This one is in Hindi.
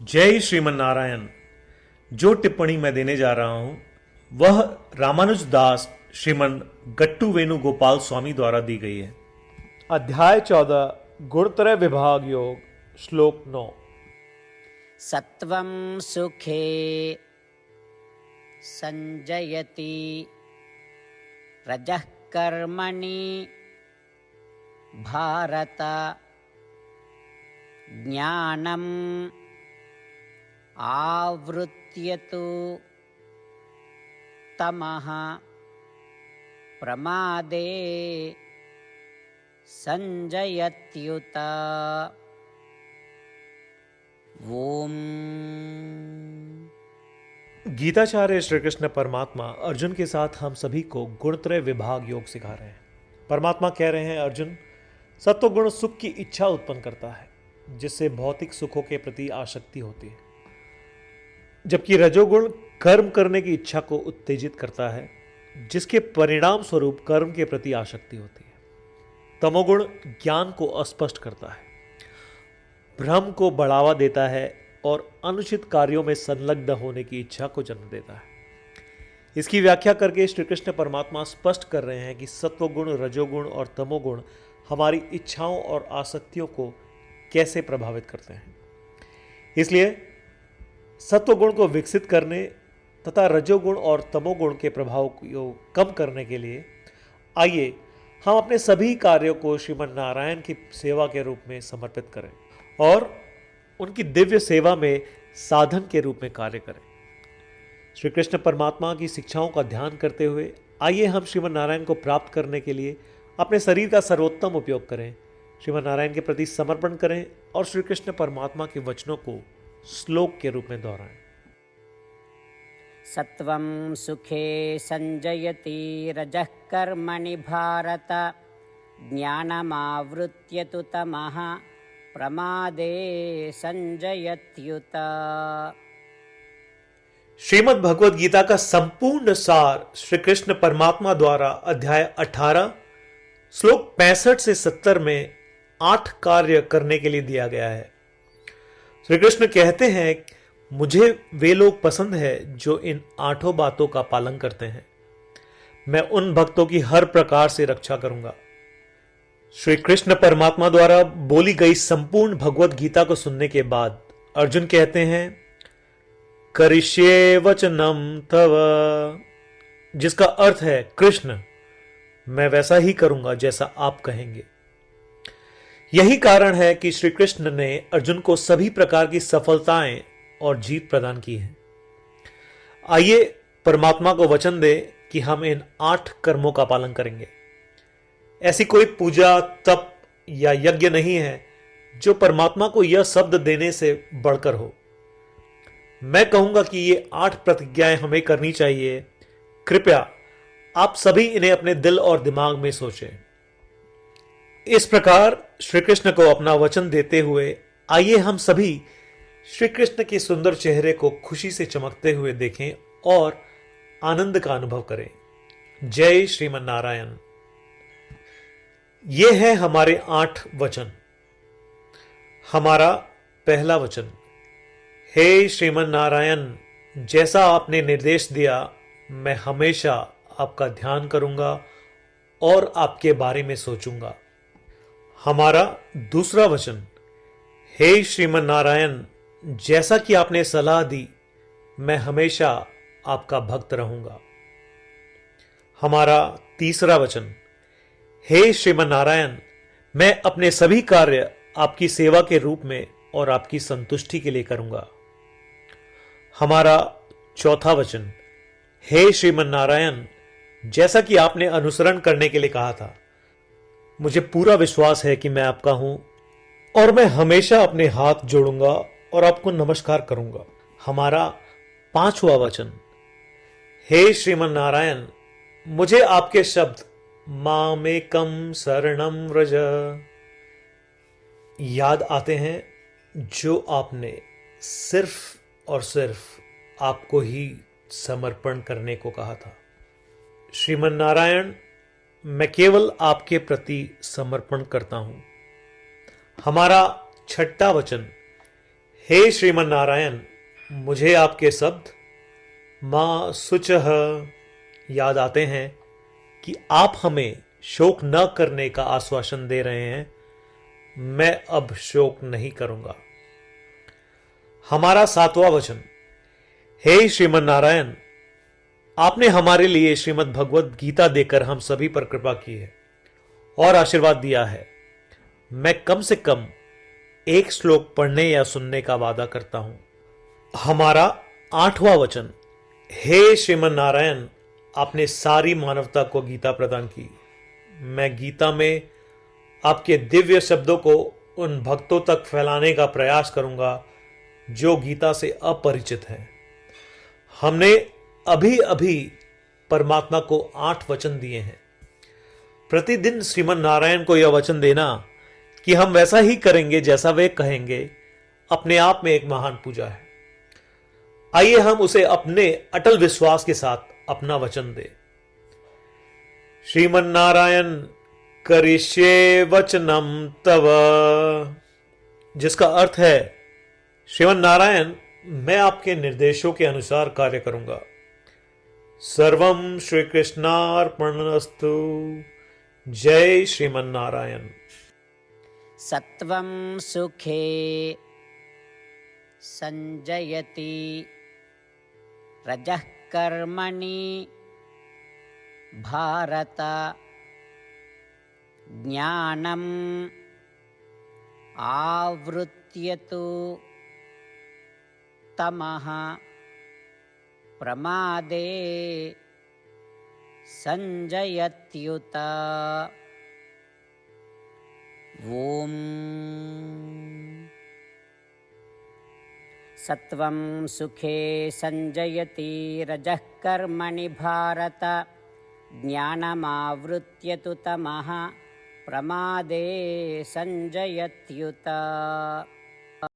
जय श्रीमन नारायण। जो टिप्पणी मैं देने जा रहा हूं वह रामानुज दास श्रीमन गट्टू वेणुगोपाल स्वामी द्वारा दी गई है। अध्याय 14 गुणत्रय विभाग योग श्लोक 9। सत्वं सुखे संजयति रजः कर्मणि भारत ज्ञानम् आवृत्यतु तमः प्रमादे संजयत्युत। ओम। गीताचार्य श्री कृष्ण परमात्मा अर्जुन के साथ हम सभी को गुणत्रय विभाग योग सिखा रहे हैं। परमात्मा कह रहे हैं, अर्जुन, सत्वगुण सुख की इच्छा उत्पन्न करता है जिससे भौतिक सुखों के प्रति आसक्ति होती है, जबकि रजोगुण कर्म करने की इच्छा को उत्तेजित करता है जिसके परिणाम स्वरूप कर्म के प्रति आसक्ति होती है। तमोगुण ज्ञान को अस्पष्ट करता है, भ्रम को बढ़ावा देता है और अनुचित कार्यों में संलग्न होने की इच्छा को जन्म देता है। इसकी व्याख्या करके श्री कृष्ण परमात्मा स्पष्ट कर रहे हैं कि सत्वगुण, रजोगुण और तमोगुण हमारी इच्छाओं और आसक्तियों को कैसे प्रभावित करते हैं। इसलिए सत्वगुण को विकसित करने तथा रजोगुण और तमोगुण के प्रभाव को कम करने के लिए आइए हम अपने सभी कार्यों को श्रीमन नारायण की सेवा के रूप में समर्पित करें और उनकी दिव्य सेवा में साधन के रूप में कार्य करें। श्री कृष्ण परमात्मा की शिक्षाओं का ध्यान करते हुए आइए हम श्रीमन नारायण को प्राप्त करने के लिए अपने शरीर का सर्वोत्तम उपयोग करें, श्रीमन नारायण के प्रति समर्पण करें और श्री कृष्ण परमात्मा के वचनों को श्लोक के रूप में दोहराएं। सत्वं सुखे संजयति रजः कर्मणि भारत ज्ञानमावृत्यतु तमः प्रमादे संजयत्युत। श्रीमद् भगवद गीता का संपूर्ण सार श्री कृष्ण परमात्मा द्वारा अध्याय 18 श्लोक 65 से 70 में 8 कार्य करने के लिए दिया गया है। श्री कृष्ण कहते हैं, मुझे वे लोग पसंद है जो इन 8 बातों का पालन करते हैं। मैं उन भक्तों की हर प्रकार से रक्षा करूंगा। श्री कृष्ण परमात्मा द्वारा बोली गई संपूर्ण भगवत गीता को सुनने के बाद अर्जुन कहते हैं, करिष्ये वचनम तव, जिसका अर्थ है, कृष्ण, मैं वैसा ही करूंगा जैसा आप कहेंगे। यही कारण है कि श्री कृष्ण ने अर्जुन को सभी प्रकार की सफलताएं और जीत प्रदान की है। आइए परमात्मा को वचन दे कि हम इन 8 कर्मों का पालन करेंगे। ऐसी कोई पूजा, तप या यज्ञ नहीं है जो परमात्मा को यह शब्द देने से बढ़कर हो। मैं कहूंगा कि ये 8 प्रतिज्ञाएं हमें करनी चाहिए। कृपया आप सभी इन्हें अपने दिल और दिमाग में सोचें। इस प्रकार श्री कृष्ण को अपना वचन देते हुए आइए हम सभी श्री कृष्ण के सुंदर चेहरे को खुशी से चमकते हुए देखें और आनंद का अनुभव करें। जय श्रीमन नारायण। ये है हमारे 8 वचन। हमारा पहला वचन, हे श्रीमन नारायण, जैसा आपने निर्देश दिया मैं हमेशा आपका ध्यान करूंगा और आपके बारे में सोचूंगा। हमारा दूसरा वचन, हे श्रीमन नारायण, जैसा कि आपने सलाह दी मैं हमेशा आपका भक्त रहूंगा। हमारा तीसरा वचन, हे श्रीमन नारायण, मैं अपने सभी कार्य आपकी सेवा के रूप में और आपकी संतुष्टि के लिए करूंगा। हमारा चौथा वचन, हे श्रीमन नारायण, जैसा कि आपने अनुसरण करने के लिए कहा था, मुझे पूरा विश्वास है कि मैं आपका हूं और मैं हमेशा अपने हाथ जोड़ूंगा और आपको नमस्कार करूंगा। हमारा पांचवा वचन, हे श्रीमन नारायण, मुझे आपके शब्द मामेकम शरणम व्रज याद आते हैं जो आपने सिर्फ और सिर्फ आपको ही समर्पण करने को कहा था। श्रीमन नारायण, मैं केवल आपके प्रति समर्पण करता हूं। हमारा छठा वचन, हे श्रीमन नारायण, मुझे आपके शब्द मां शुचः याद आते हैं कि आप हमें शोक न करने का आश्वासन दे रहे हैं। मैं अब शोक नहीं करूंगा। हमारा 7वां वचन। हे श्रीमन नारायण, आपने हमारे लिए श्रीमद् भगवत गीता देकर हम सभी पर कृपा की है और आशीर्वाद दिया है। मैं कम से कम एक श्लोक पढ़ने या सुनने का वादा करता हूं। हमारा 8वां वचन। हे श्रीमन नारायण, आपने सारी मानवता को गीता प्रदान की। मैं गीता में आपके दिव्य शब्दों को उन भक्तों तक फैलाने का प्रयास करूंगा जो गीता से अपरिचित हैं। हमने अभी अभी परमात्मा को 8 वचन दिए हैं। प्रतिदिन श्रीमन नारायण को यह वचन देना कि हम वैसा ही करेंगे जैसा वे कहेंगे, अपने आप में एक महान पूजा है। आइए हम उसे अपने अटल विश्वास के साथ अपना वचन दें। श्रीमन नारायण करिष्ये वचनम तव, जिसका अर्थ है, श्रीमन नारायण, मैं आपके निर्देशों के अनुसार कार्य करूंगा। सर्वम श्री कृष्णार्पणमस्तु। जय श्रीमन नारायण। सत्वं सुखे संजयति रजः कर्मणि भारत ज्ञानम् आवृत्यतु तमः प्रमादे संजयत्युत। ओम। सत्वं सुखे संजयति रजः कर्मणि भारत ज्ञानमावृत्य तु तमः प्रमादे संजयत्युत।